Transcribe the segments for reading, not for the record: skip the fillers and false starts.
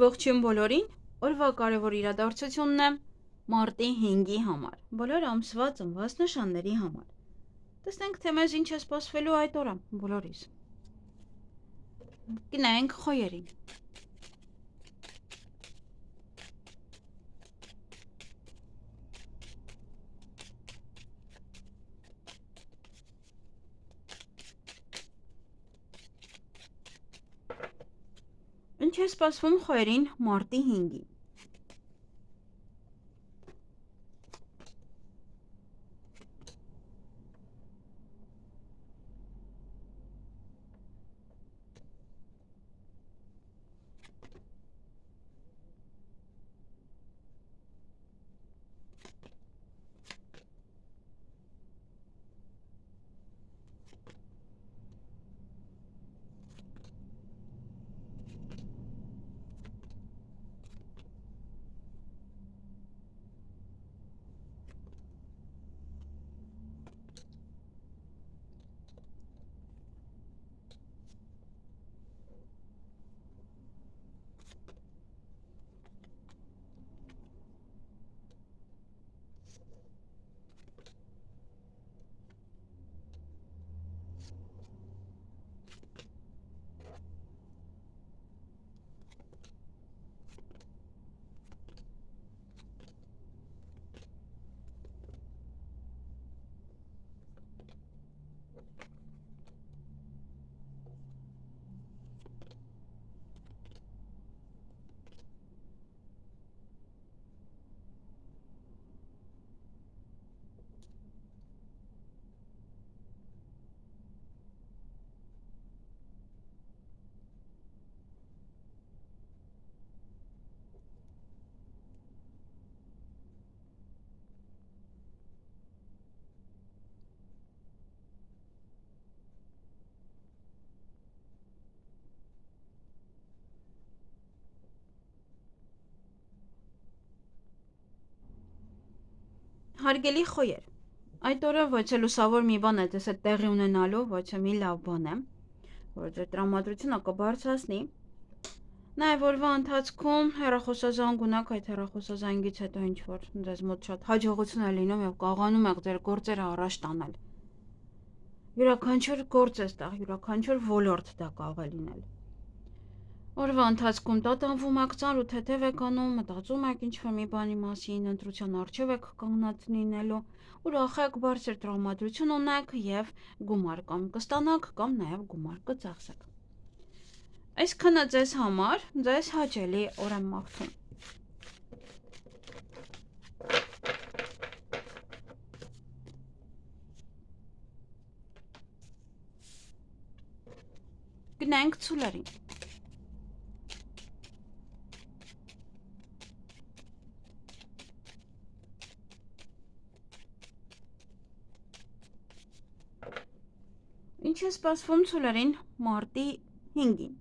Ողջույն բոլորին, օրվա կարևոր իրադարձությունն է մարտի 5-ի համար, բոլոր ամսվա ծնված նշանների համար։ Տեսնենք, թե մեզ ինչ է սպասվելու այդ օրը բոլորիս։ Գնանք խոյերին։ Ինչ է սպասվում խոյերին մարտի 5-ին։ Հարգելի խոյեր, այդ օրը ոչ է լուսավոր մի բան է դες է տեղի ունենալու, ոչ է մի լավ բան է, որ ձեր տրամադրությունը կբարձրացնի։ Նաև օրվա ընթացքում հեռախոսազանգ ունեք, այդ հեռախոսազանգից հետո ինչ որ ձեզ մոտ շատ հաջողություն է լինում եւ կարողանում եք ձեր գործերը առաջ տանել։ Յուրաքանչյուր գործ է ստեղ, յուրաքանչյուր ոլորտ դա կարող է լինել։ Օրվա ընթացքում տատանվում եք, ծանր ու թեթև եք անում, մտածում եք ինչ-որ մի բանի մասին, ընտրության առջև եք կանգնած լինելու, ուրախ եք, բարձր տրամադրություն ունեք եւ գումար կամ կստանաք կամ նաեւ գումար կծախսեք։ Այսքանը ձեզ համար, ձեզ հաճելի օր եմ մաղթում։ Գնանք ցուլերին։ Ինչ է սպասվում ցուլերին մարտի 5-ին։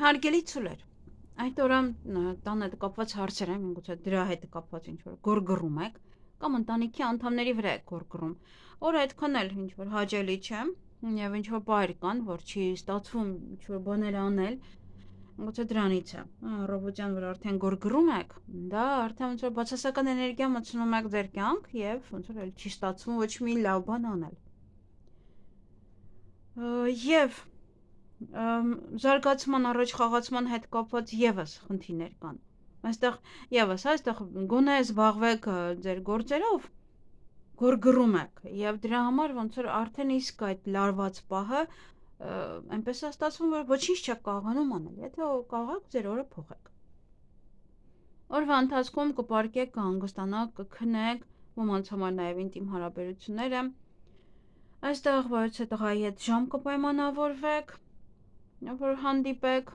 Հարգելի ցուլեր, Այդ օրը տան հետ կապված հարցեր են, միգուցե դրա հետ կապված ինչ որ գորգռում եք, կամ ընտանիքի անդամների վրա եք գորգռում, որը այդքան էլ ինչ որ հաճելի չէ, եւ ինչ որ բայր կան, որ չի ստացվում ինչ որ բաներ անել, միգուցե դրանից է։ Առավոտյան որ արդեն գորգռում եք, դա արդեն ոնց որ բացասական էներգիա մտցնում եք ձեր կյանք եւ ոնց որ էլ չի ստացվում ոչ մի լավ բան անել։ Եվ զարգացման առաջ խաղացման հետ կապված եւս խնդիրներ կան։ Այստեղ եւս, այստեղ գոնե զբաղվեք ձեր գործերով, գորգռում եք եւ դրա համար ոնց որ արդեն իսկ այդ լարված պահը այնպես է ստացվում, որ ոչինչ չեք կարողանում անել, եթե կարող ձեր օրը փոխեք։ Օրվա ընթացքում կպարկեք, կհանգստանաք, կքնեք, ոմանց համար նաեւ ինտիմ հարաբերություններ է։ Այստեղ ոչ թե տղայի հետ ժամ կպայմանավորվեք, որ հանդիպեք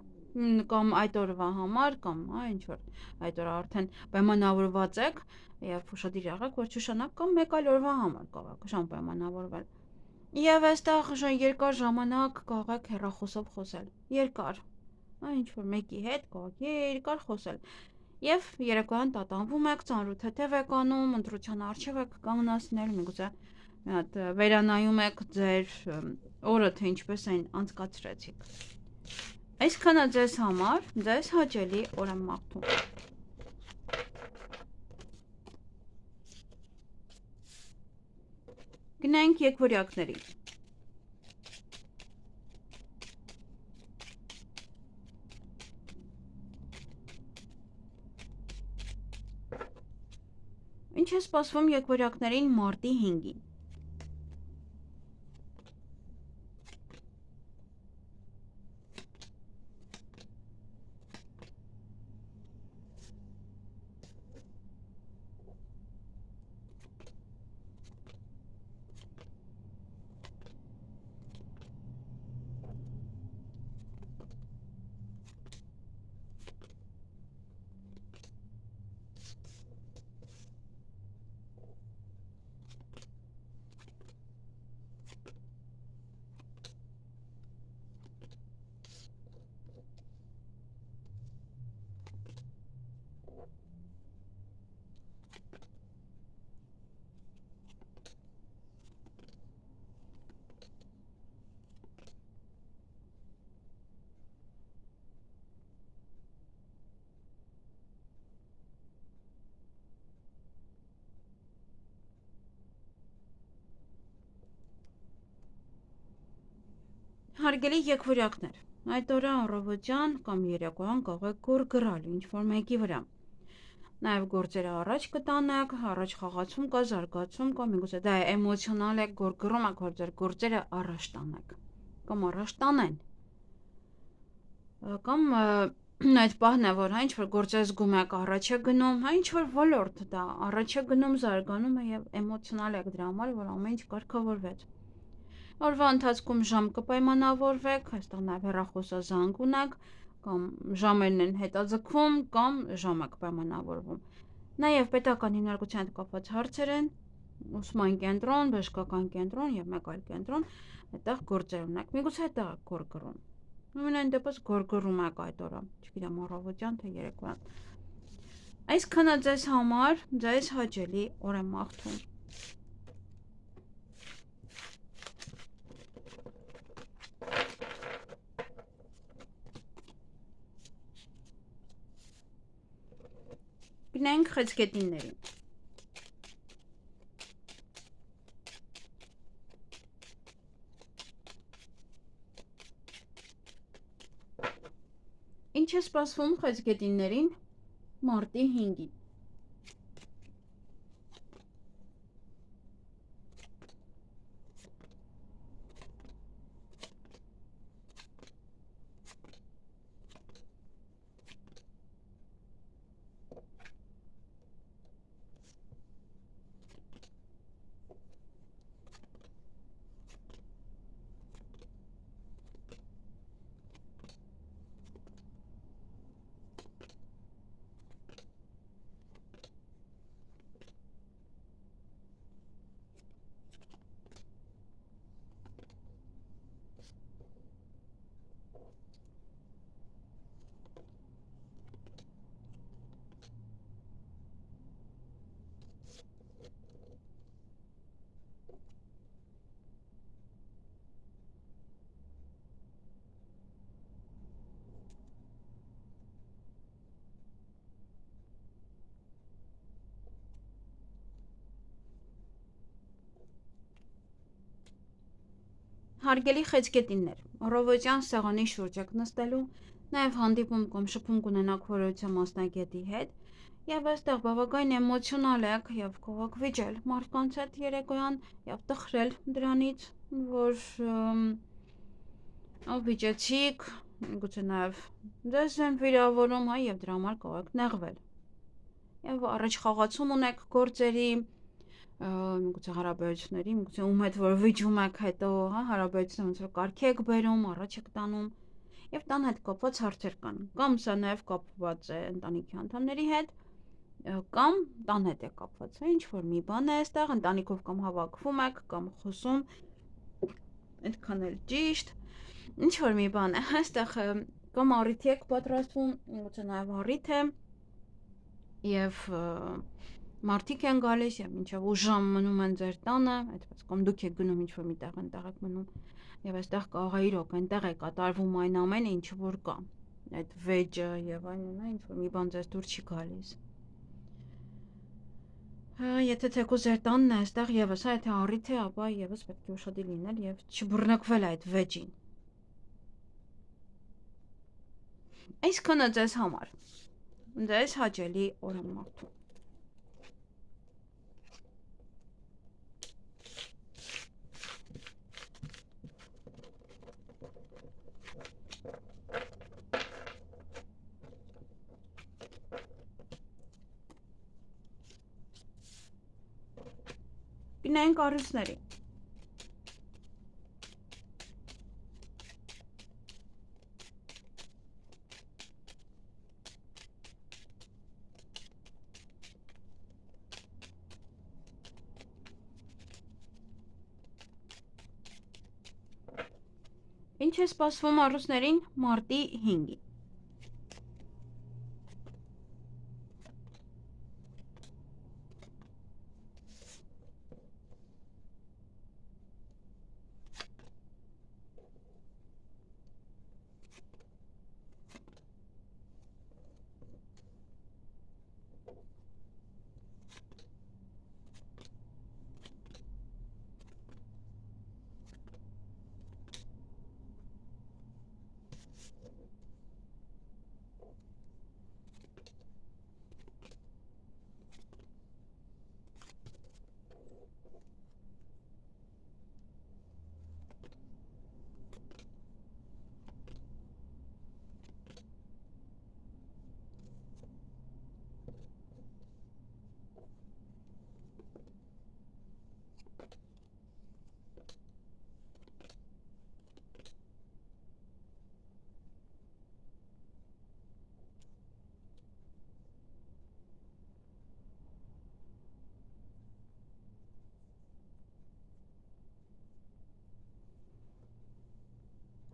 կամ այդ օրվա համար կամ ինչ որ այդ օրը արդեն պայմանավորված եք եւ ուշադիր եղեք որ չշանակ կամ մեկ այլ օրվա համար կարող եք ժամ պայմանավորվել եւ այստեղ երկար ժամանակ կարող եք հեռախոսով խոսել երկար ինչ որ մեկի հետ կարող եք երկար խոսել եւ երեկոյան տատանվում եք ծանրութեթև եք անում ընտրության արժեվ եք կանգնացնել միգուցե մի հատ վերանայում եք ձեր օրը թե ինչպես այն անցկացրեցիք Այսքանը ձեզ համար, ձեզ հաճելի օր եմ մաղթում։ Գնանք եկվորյակների։ Ինչ է սպասվում եկվորյակներին մարտի 5-ին։ Հարգելի եկվորյակներ, այդ օրը առավոտյան կամ երեկոյան կարող եք գորգռալ ինչ-որ մեկի վրա։ Նաև գործերը առաջ կտանեք, առաջ խաղացում կա, զարգացում կա, միգուցե դա էմոցիոնալ եք գորգռում եք, որ ձեր գործերը առաջ տանեք կամ առաջ տանեն։ Կամ այդ պահն է, որ ինչ որ գործը զգում եք առաջ է գնում, ինչ որ ոլորտ դա առաջ է գնում, զարգանում է եւ էմոցիոնալ եք դրա համար, որ ամեն ինչ կարգավորվեց։ Օրվա ընթացքում ժամ կպայմանավորվեք, այստեղ նաև հեռախոսազանգ ունեք, կամ ժամերն են հետաձգվում, կամ ժամ եք պայմանավորվում։ Նաև պետական հիմնարկության հետ կապված հարցեր են, ուսման կենտրոն, բժշկական կենտրոն եւ մեկ այլ կենտրոն, այդտեղ գործեր ունեք։ Միգուցե այդտեղ եք գորգռում։ Ամենայն դեպս գորգռում եք այդ օրը, չգիտեմ առավոտյան թե երեկոյան։ Այսքանը ձեզ համար, ձեզ հաճելի օր եմ մաղթում։ Գնանք խեցգետիններին։ Ինչ է սպասվում խեցգետիններին մարտի 5-ին։ Հարգելի խեցգետիններ, առավոտյան սեղանի շուրջ եք նստելու, նաև հանդիպում կամ շփում կունենաք որևիցե մասնագետի հետ, եւ այստեղ բավական էմոցիոնալ եք եւ կարող վիճել մարդկանց հետ երեկոյան եւ տխրել դրանից, որ վիճեցիք, գուցե նաև ձեզ են վիրավորում, հա, եւ դրա համար կարող եք նեղվել։ Եվ առաջ խաղացում ունեք գործերի, գուցե հարաբերությունների, գուցե ում հետ որ վիճում եք հետո, հա, հարաբերությունը ոնց որ կարգի եք բերում, առաջ եք տանում, եւ տան հետ կապված հարցեր կան, կամ սա նաև կապված է ընտանիքի անդամների հետ, կամ տան հետ է կապված, ինչ որ մի բան է այստեղ, ընտանիքով կամ հավաքվում եք, կամ խոսում, այդքան էլ ճիշտ, ինչ որ մի բան է, այստեղ կամ առիթի եք պատրաստվում, գուցե նաև առիթ է, եւ մարդիկ են գալիս եւ մինչեւ ուժամ մնում են ձեր տանը, այդպես կամ դուք եք գնում ինչ որ մի տեղ այնտեղ եք մնում եւ այստեղ կարող է իրոք այնտեղ է կատարվում այն ամենը ինչը որ կա, այդ վեճը եւ այլն, ինչ որ մի բան ձեզ դուր չի գալիս։ Եթե թեկուզ ձեր տանն է այստեղ եւս, եթե առիթ է, ապա եւս պետք է ուշադիր լինել եւ չբռնկվել այդ վեճին։ Այսքանը ձեզ համար։ Ձեզ հաճելի օր եմ մաղթում։ Գնային կառույցների։ Ինչ է սպասվում առուսներին մարտի 5-ին։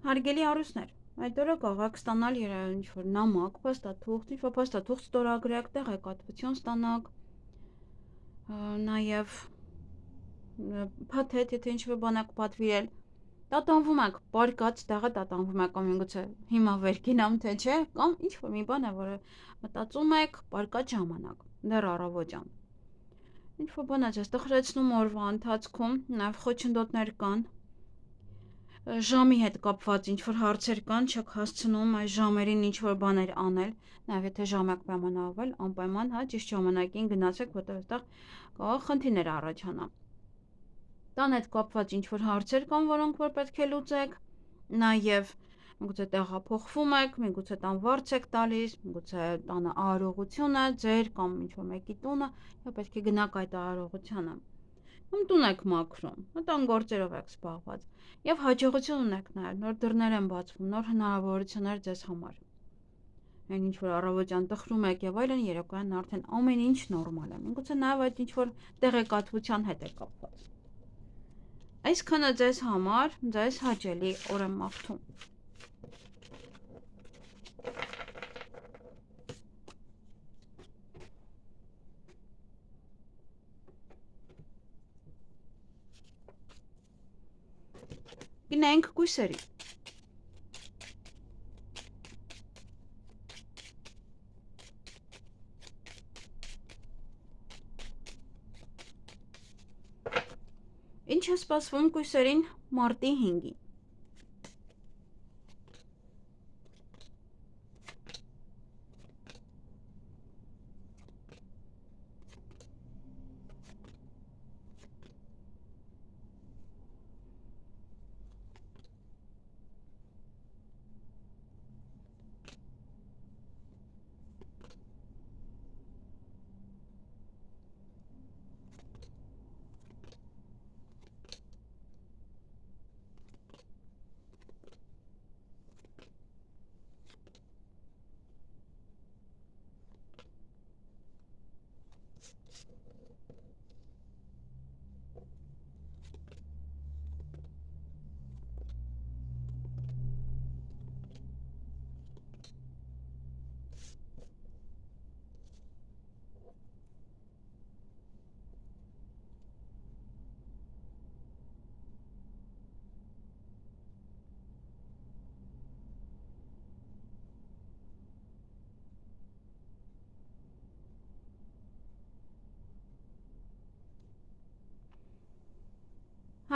Հարգելի առուսներ, այդ օրը կարող եք ստանալ ինչ-որ նամակ, փաստաթուղթ, ինչ-որ փաստաթուղթ ստորագրեք, տեղեկատվություն ստանաք, նաև փաթեթ, եթե ինչ-որ բան եք պատվիրել, տատանվում եք, պարկած տեղը տատանվում եք, կամ գուցե հիմա վեր կենամ, թե չէ, կամ ինչ-որ մի բան է, որը մտածում եք պարկած ժամանակ, դեռ առավոտյան։ Ինչ-որ բան է ձեզ տխրեցնում օրվա ընթացքում, նաև խոչընդոտներ կան, ժամի հետ կապված ինչ-որ հարցեր կան, չեք հասցնում այս ժամերին ինչ-որ բաներ անել, նաև եթե ժամ եք պայմանավորվել, անպայման, հա, ճիշտ ժամանակին գնացեք, որտեղ այստեղ կարող խնդիրներ առաջանա։ Տան հետ կապված ինչ-որ հարցեր կան, որոնք որ պետք է լուծեք, նաև միգուցե տեղափոխվում եք, միգուցե տան վարձ եք տալիս, միգուցե տանը արարողություն է ձեր կամ ինչ-որ մեկի տունը, եւ պետք է գնաք այդ արարողությանը։ Կամ տուն եք մաքրում, տան գործերով եք զբաղված եւ հաջողություն ունեք նաեւ, նոր դռներ են բացվում, նոր հնարավորություններ ձեզ համար։ Այն ինչ որ առավոտյան տխրում եք եւ այլն, երեկոյան արդեն ամեն ինչ նորմալ է։ Միգուցե նաեւ այդ ինչ որ տեղեկատվության հետ է կապված։ Այսքանը ձեզ համար, ձեզ հաճելի օր եմ մաղթում։ Գնանք կույսերի։ Ինչ է սպասվում կույսերին մարտի 5-ին։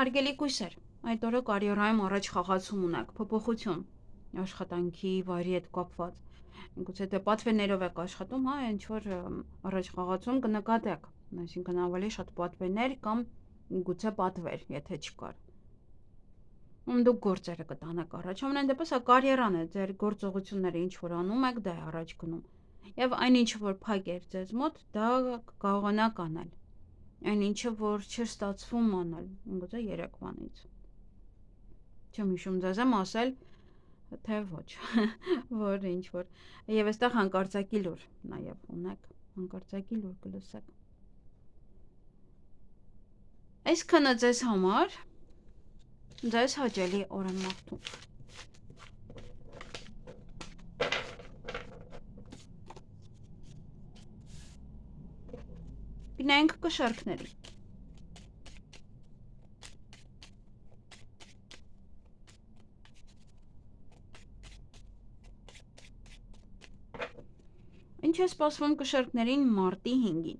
Հարգելի կույսեր, այդ օրը կարիերայում առաջ խաղացում ունեք, փոփոխություն, աշխատանքի վայրի հետ կապված։ Գուցե դե պատվերներով եք աշխատում, հա, ինչ որ առաջ խաղացում կնկատեք, այսինքն ավելի շատ պատվերներ կամ գուցե պատվեր, եթե չկար։ Դուք գործերը կտանեք առաջ, ամենայն դեպս հա կարիերան է, ձեր գործողությունները ինչ որ անում եք, դա է առաջ գնում։ Եվ այնինչ որ փակ էր ձեզ մոտ, դա կարողանաք անել։ Այն ինչը որ չէր ստացվում անել, գուցե երեկվանից։ Չեմ հիշում ձեզ եմ ասել, թե ոչ, որ ինչ որ։ Եվ այստեղ հանկարծակի լուր նաև ունեք, հանկարծակի լուր կլսեք։ Այսքանը ձեզ համար, ձեզ հաճելի օր եմ մաղթում։ Գնանք կշարքների։ Ինչ է սպասվում կշարքներին մարտի 5-ին։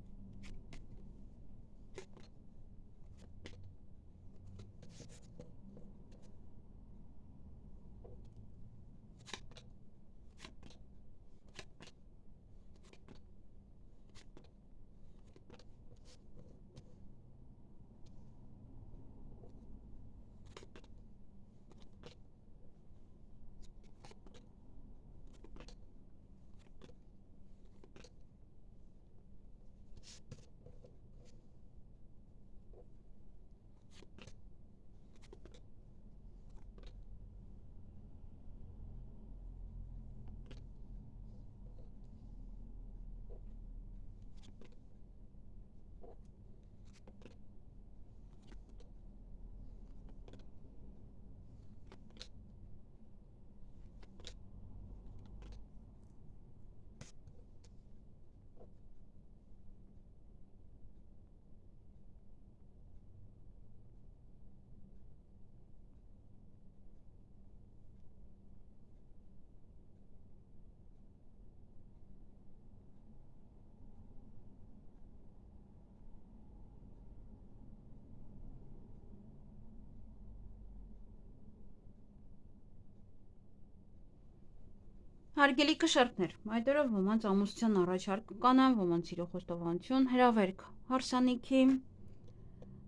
Հարգելի կշարքներ, այդ օրը ոմանց ամուսնության առաջարկ կանան, ոմանց սիրո խոստովանություն, հրավերք հարսանիքի,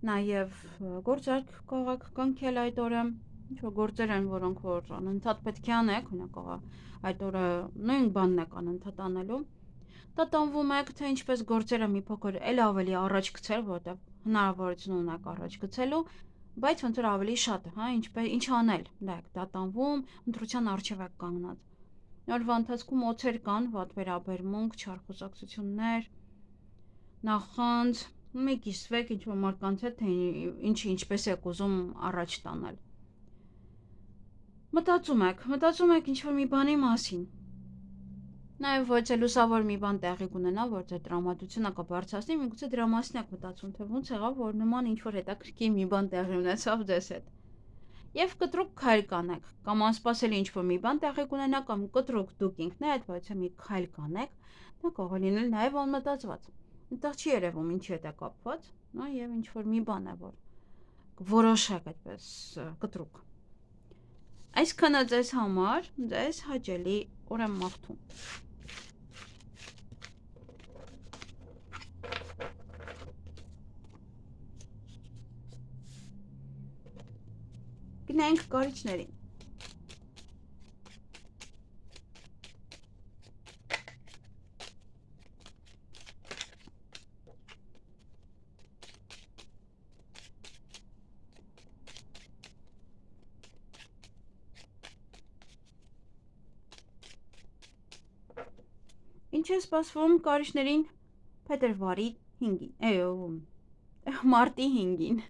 նաև գործարք կարող կանքել այդ օրը, ինչ-որ գործեր են, որոնք որ անընդհատ պետք է անեք, օրինակ այդ օրը նույն բանն եք անընդհատ անելու, տատանվում եք, թե ինչպես գործերը մի փոքր էլ ավելի առաջ գցել, որովհետև հնարավորություն ունեք առաջ գցելու, բայց ոնց որ ավելի շատ, հա, ինչ անել, դա եք տատանվում, ընտրության առջև եք կանգնած։ Օրվա ընթացքում օցեր կան, վատ վերաբերմունք, չար խոսակցություններ, նախանձ, մի կիսվեք ինչ-որ մարդկանց հետ, թե ինչպես եք ուզում առաջ տանել։ Մտածում եք ինչ-որ մի բանի մասին։ Նաև ոչ է լուսավոր մի բան տեղի կունենա, որ ձեր տրամադրությունը կբարձրացնի, միգուցե դրա մասին եք մտածում, թե ոնց եղավ, որ նման ինչ-որ հետաքրքիր մի բան տեղի ունեցավ ձեզ հետ։ Եվ կտրուկ քայլ կանեք, կամ անսպասելի ինչ-որ մի բան տեղի կունենա, կամ կտրուկ դուք ինքներդ, բայց մի քայլ կանեք, դա կարող է լինել նաև անմտածված։ Այդտեղ չի երևում ինչի հետ է կապված, հա, եւ ինչ-որ մի բան է, որ որոշեք այդպես կտրուկ։ Այսքանը ձեզ համար, ձեզ հաճելի օր եմ մաղթում։ Գնանք կարիճներին։ Ինչ է սպասվում կարիճներին փետրվարի 5-ին, մարտի 5-ին։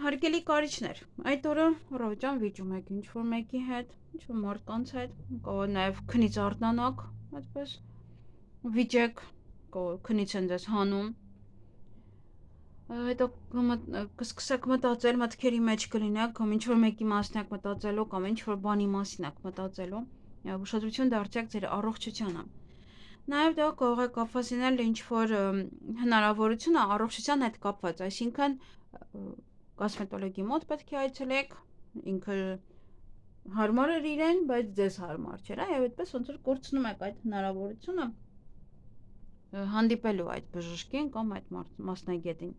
Հարգելի կարիճներ, այդ օրը առավոտյան վիճում եք ինչ-որ մեկի հետ, ինչ-որ մարդկանց հետ, կարող է նաև քնից արթնանաք, այդպես վիճեք, քնից են ձեզ հանում, հետո կսկսեք մտածել, մտքերի մեջ կլինեք, կամ ինչ-որ մեկի մասին եք մտածելու, կամ ինչ-որ բանի մասին եք մտածելու, ուշադրություն դարձրեք ձեր առողջությանը։ Նաև դա կարող է կապված լինել ինչ-որ հնարավորություն առողջության հետ կապված, այսինքն կոսմետոլոգի մոտ պետք է այցելեք, ինքը հարմար էր իրեն, բայց ձեզ հարմար չէր, եւ այդպես ոնց որ կորցնում եք այդ հնարավորությունը հանդիպելու այդ բժշկին կամ այդ մասնագետին,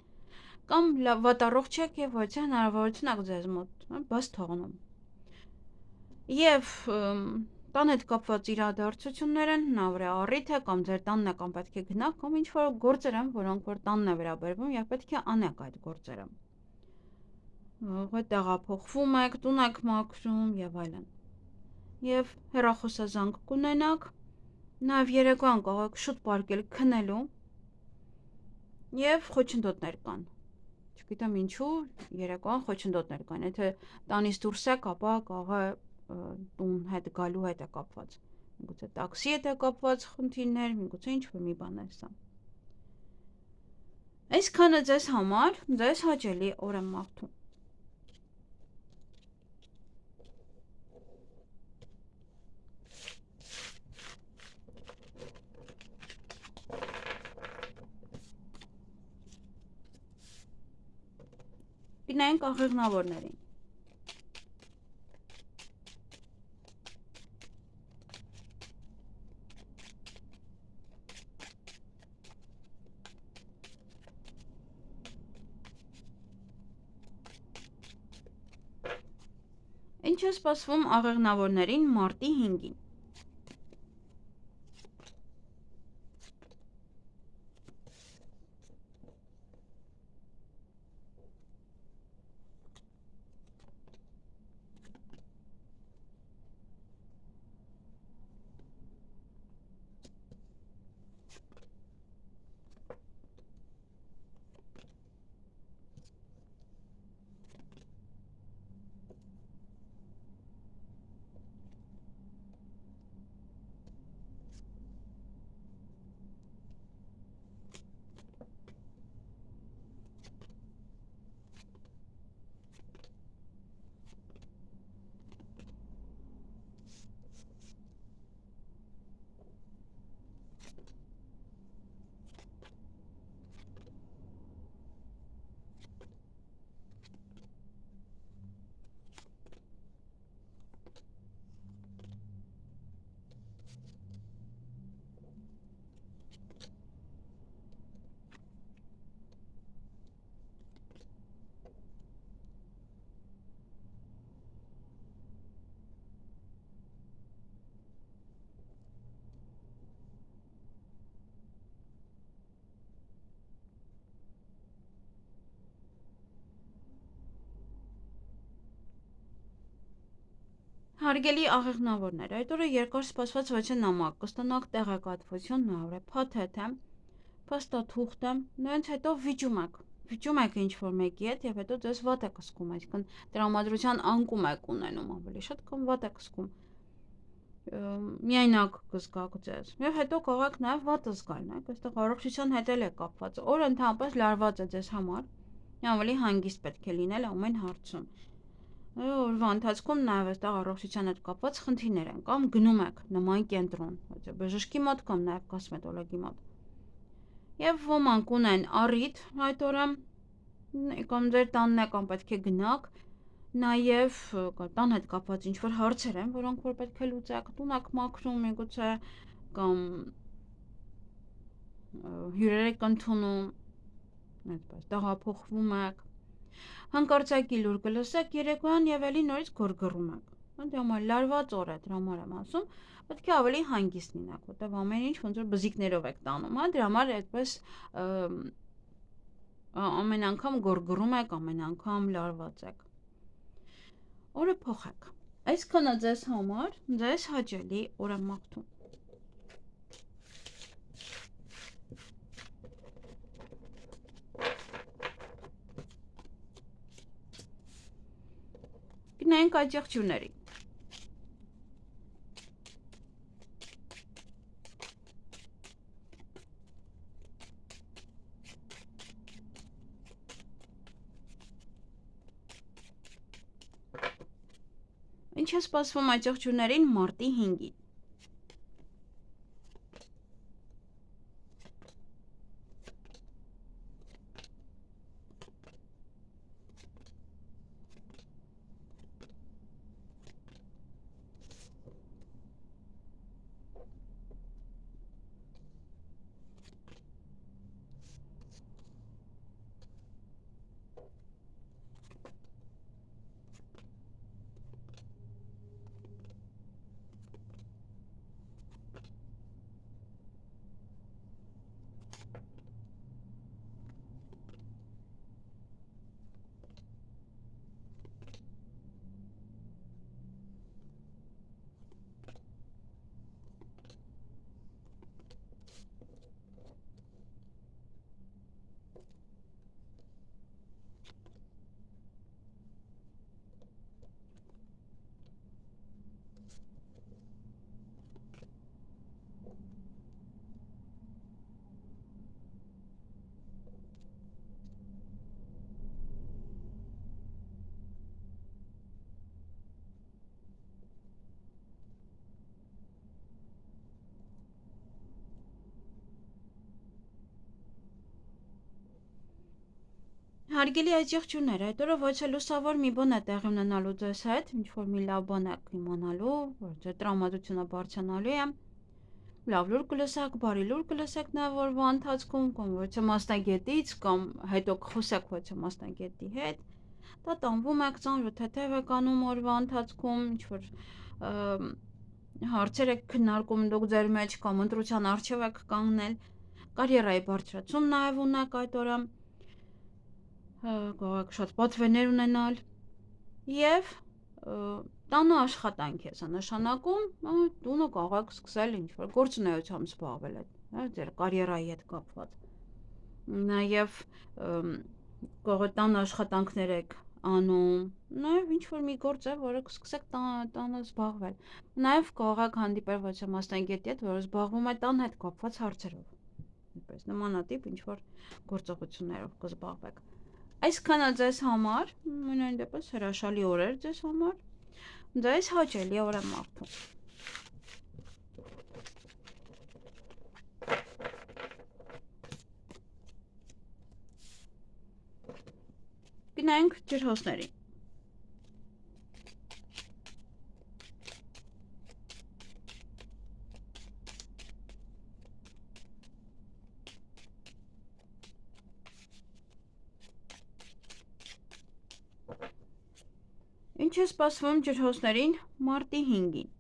կամ վատառողջ եք եւ ոչ հնարավորություն եք ձեզ մոտ բաց թողնում։ Եվ տան հետ կապված իրադարձություններ են, հնարավոր է առիթ է կամ ձեր տանն է կամ պետք է գնաք, կամ ինչ-որ գործեր են, որոնք որ տանն է վերաբերվում եւ պետք է անեք այդ գործերը։ Տեղափոխվում եք, տուն եք մաքրում եւ այլն։ Եվ հեռախոսազանգ կունենաք, նաեւ երեկոյան կարող եք շուտ պարկել քնելու եւ խոչընդոտներ կան։ Չգիտեմ ինչու երեկոյան խոչընդոտներ կան, եթե տանից դուրս եք, ապա կարող է տուն հետ գալու հետ է կապված։ Միգուցե տաքսի հետ է կապված խնդիրներ, միգուցե ինչ-որ մի բան է սա։ Այսքանը ձեզ համար, ձեզ հաճելի օր եմ մաղթում։ Գնանք աղեղնավորներին։ Ինչ է սպասվում աղեղնավորներին մարտի 5-ին։ Հարգելի աղեղնավորներ, այդ օրը երկար սպասված վեճը նամակ կստանաք տեղեկատվություն նոր է, փաթեթ է, փաստաթուղթ է, նրանց հետո վիճում եք ինչ-որ մեկի հետ և հետո ձեզ վատ եք զգում, այսինքն տրամադրության անկում եք ունենում ավելի շատ կամ վատ եք զգում, միայնակ կզգաք ձեզ և հետո կարող եք նաև վատ զգալ, այստեղ առողջության հետ էլ է կապված, օրը ընդհանրապես լարված է ձեզ համար, ավելի հանգիստ պետք է լինել ամեն հարցում, օրվա ընթացքում նաև այստեղ առողջության հետ կապված խնդիրներ են, կամ գնում եք նման կենտրոն, բժշկի մոտ կամ նաև կոսմետոլոգի մոտ, և ոմանք ունեն առիթ այդ օրը, կամ ձեր տանն է կամ պետք է գնաք, նաև տան հետ կապված ինչ-որ հարցեր են, որոնք որ պետք է լուծեք, տուն եք մաքրում միգուցե, կամ հյուրեր եք ընդունում, տեղափոխվում եք, հանկարծակի լուր կլսեք երեկոյան և էլի նորից գոռգոռում եք, դրա համար լարված օր է, դրա համար եմ ասում, պետք է ավելի հանգիստ լինեք, որտեղ ամեն ինչ ոնց որ բզիկներով եք տանում, դրա համար այդպես ամեն անգամ գոռգոռում եք, ամեն անգամ լարված եք, օրը փոխեք, այսքանը ձեզ համար, ձեզ հաճելի օր եմ մաղթում։ Գնանք այդ եղջյուրների։ Ինչ է սպասվում այդ եղջյուրներին մարտի 5-ին։ Հարգելի այդ եղջյուրներ, այդ օրը ոչ է լուսավոր մի բան է տեղի ունենալու ձեզ հետ, ինչ-որ մի լավ բան եք իմանալու, որ ձեր տրամադրությունը բարձրանալու է, լավ լուր կլսեք, բարի լուր կլսեք նաև օրվա ընթացքում, կամ ոչ է մասնագետից, կամ հետո կխոսեք ոչ է մասնագետի հետ, դա տանվում եք, ծանր թեթև եք անում օրվա ընթացքում, ինչ-որ հարցեր եք քննարկում դուք ձեր մեջ, կամ ընտրության առջև եք կանգնել, կարիերայի բարձրացում նաև ունեք այդ օրը, կարող եք շատ պատվերներ ունենալ և տանը աշխատանք է սա նշանակում, տունը կարող եք սկսել ինչ-որ գործունեությամբ զբաղվել ձեր կարիերայի հետ կապված, նաև կարող եք տան աշխատանքներ եք անում, նաև ինչ-որ մի գործ է, որը կսկսեք տանը զբաղվել, նաև կարող եք հանդիպել ոչ է մասնագետի հետ, որը զբաղվում է տան հետ կապված հարցերով, նմանատիպ ինչ-որ գործողություններով կզբաղվեք, այսքանը ձեզ համար, մենայն դեպս հրաշալի օրեր ձեզ համար, ձեզ հաճելի օր եմ մաղթում։ Գնանք ջրհոսներին։ Ինչ է սպասվում ջրհոսներին մարտի 5-ին։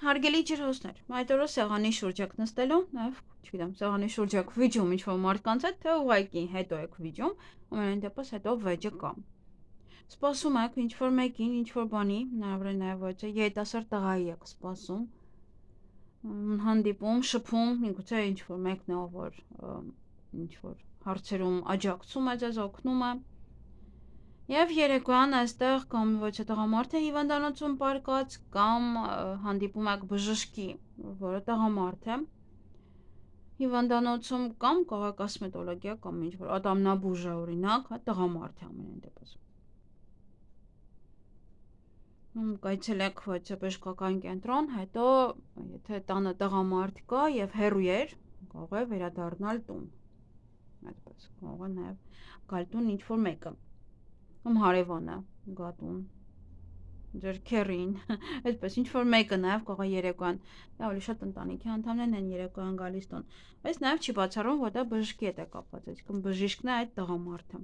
Հարգելի ջրհոսներ, այդ օրը սեղանի շուրջ եք նստելու, նաև, չգիտեմ, սեղանի շուրջ եք վիճում ինչ-որ մարդկանց հետ, թե ուղղակի հետո եք վիճում, ամենայն դեպս հետո վեճը կա։ Սպասում եք ինչ-որ մեկին, ինչ-որ բանի, հնարավոր է նաև ոչ երիտասարդ տղայի եք սպասում, հանդիպում, շփում, միգուցե ինչ-որ մեկն է, որ ինչ-որ հարցերում աջակցում է ձեզ, օգնում է։ Եվ երեկոյան այստեղ կամ ոչ տղամարդ է հիվանդանոցում պարկած, կամ հանդիպում եք բժշկի, որը տղամարդ է հիվանդանոցում, կամ կարող է կոսմետոլոգիա կամ ինչ-որ ատամնաբուժ է օրինակ, տղամարդ է ամենայն դեպս։ Կայցելեք ոչ բժշկական կենտրոն, հետո եթե տանը տղամարդ կա եւ հեռու էր, կարող է վերադառնալ տուն։ Այդպես կարող է նաեւ գալ տուն ինչ-որ մեկը կամ հարևանը գատուն, ձեր քերին, այդպես ինչ-որ մեկը նաև կարող է երեկոյան, ավելի շատ ընտանիքի անդամներն են երեկոյան գալիս տուն, բայց նաև չի բացառում, որ դա բժշկի հետ է կապված, այսինքն բժիշկն է այդ տղամարդը։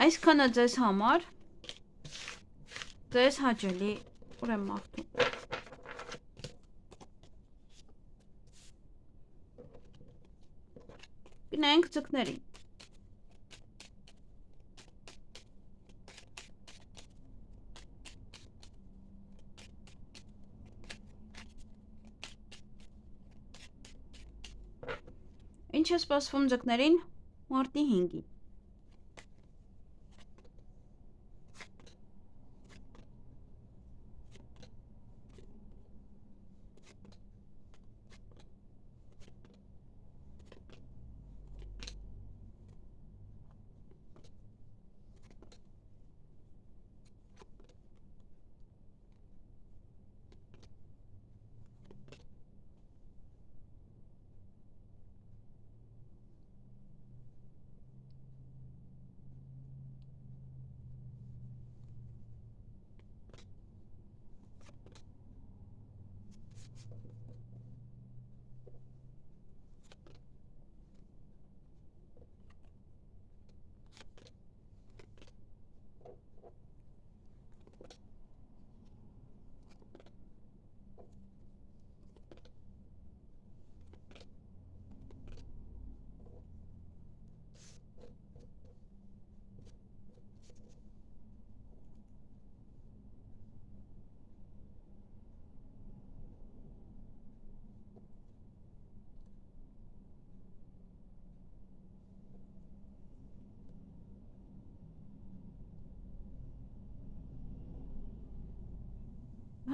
Այսքանը ձեզ համար, ձեզ հաճելի, ուրեմն մաղթում։ Գնանք ձկներին։ Ինչ է սպասվում ձկներին մարտի 5-ին։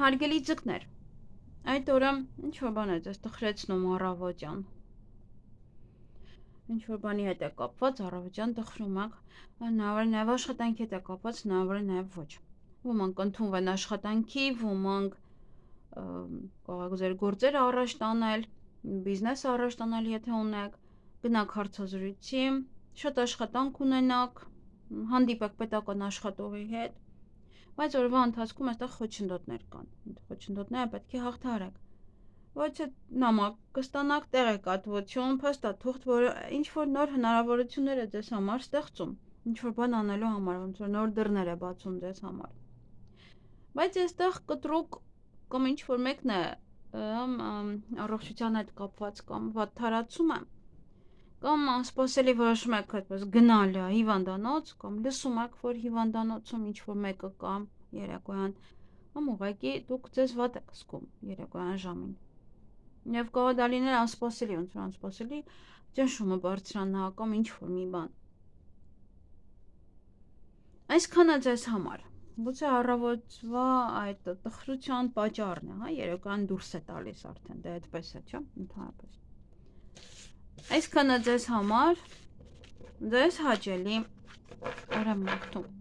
Հարգելի ձկներ, այդ օրը ինչ-որ բան է ձեզ տխրեցնում առավոտյան, ինչ-որ բանի հետ է կապված, առավոտյան տխրում եք, հնարավոր է նաև աշխատանքի հետ է կապված, հնարավոր է նաև ոչ։ Ոմանք ընդունվեն աշխատանքի, ոմանք կարող եք ձեր գործերը առաջ տանել, բիզնես առաջ տանել, եթե ունեք, գնաք հարցազրույցի, շատ աշխատանք ունենաք, հանդիպեք պետական աշխատողի հետ, բայց օրվա ընթացքում այստեղ խոչընդոտներ կան, խոչընդոտները պետք է հաղթահարեք, ոչ է նամակ կստանաք, տեղեկատվություն, փաստաթուղթ, որը ինչ-որ նոր հնարավորություններ է ձեզ համար ստեղծում, ինչ-որ բան անելու համար, ոնց որ նոր դռներ է բացում ձեզ համար, բայց այստեղ կտրուկ կամ ինչ-որ մեկն է առողջության հետ կապված կամ վատթարացում է, կամ սպասելի որոշում եք այդպես գնալ հիվանդանոց, կամ լսում եք, որ հիվանդանոցում ինչ-որ մեկը կա երեկոյան, կամ ուղղակի դուք ձեզ վատ եք զգում երեկոյան ժամին։ Եվ կարող է դա լինել անսպասելի, ոնց որ անսպասելի ճնշումը բարձրանա, կամ ինչ-որ մի բան։ Այսքանը ձեզ համար։ Գուցե առավոտվա այդ տխրության պատճառն է, հա, երեկոյան դուրս է տալիս արդեն, դե այդպես է, չէ՞, ընդհանրապես։ Այսքանը ձեզ համար, ձեզ հաճելի օրը մաղթում։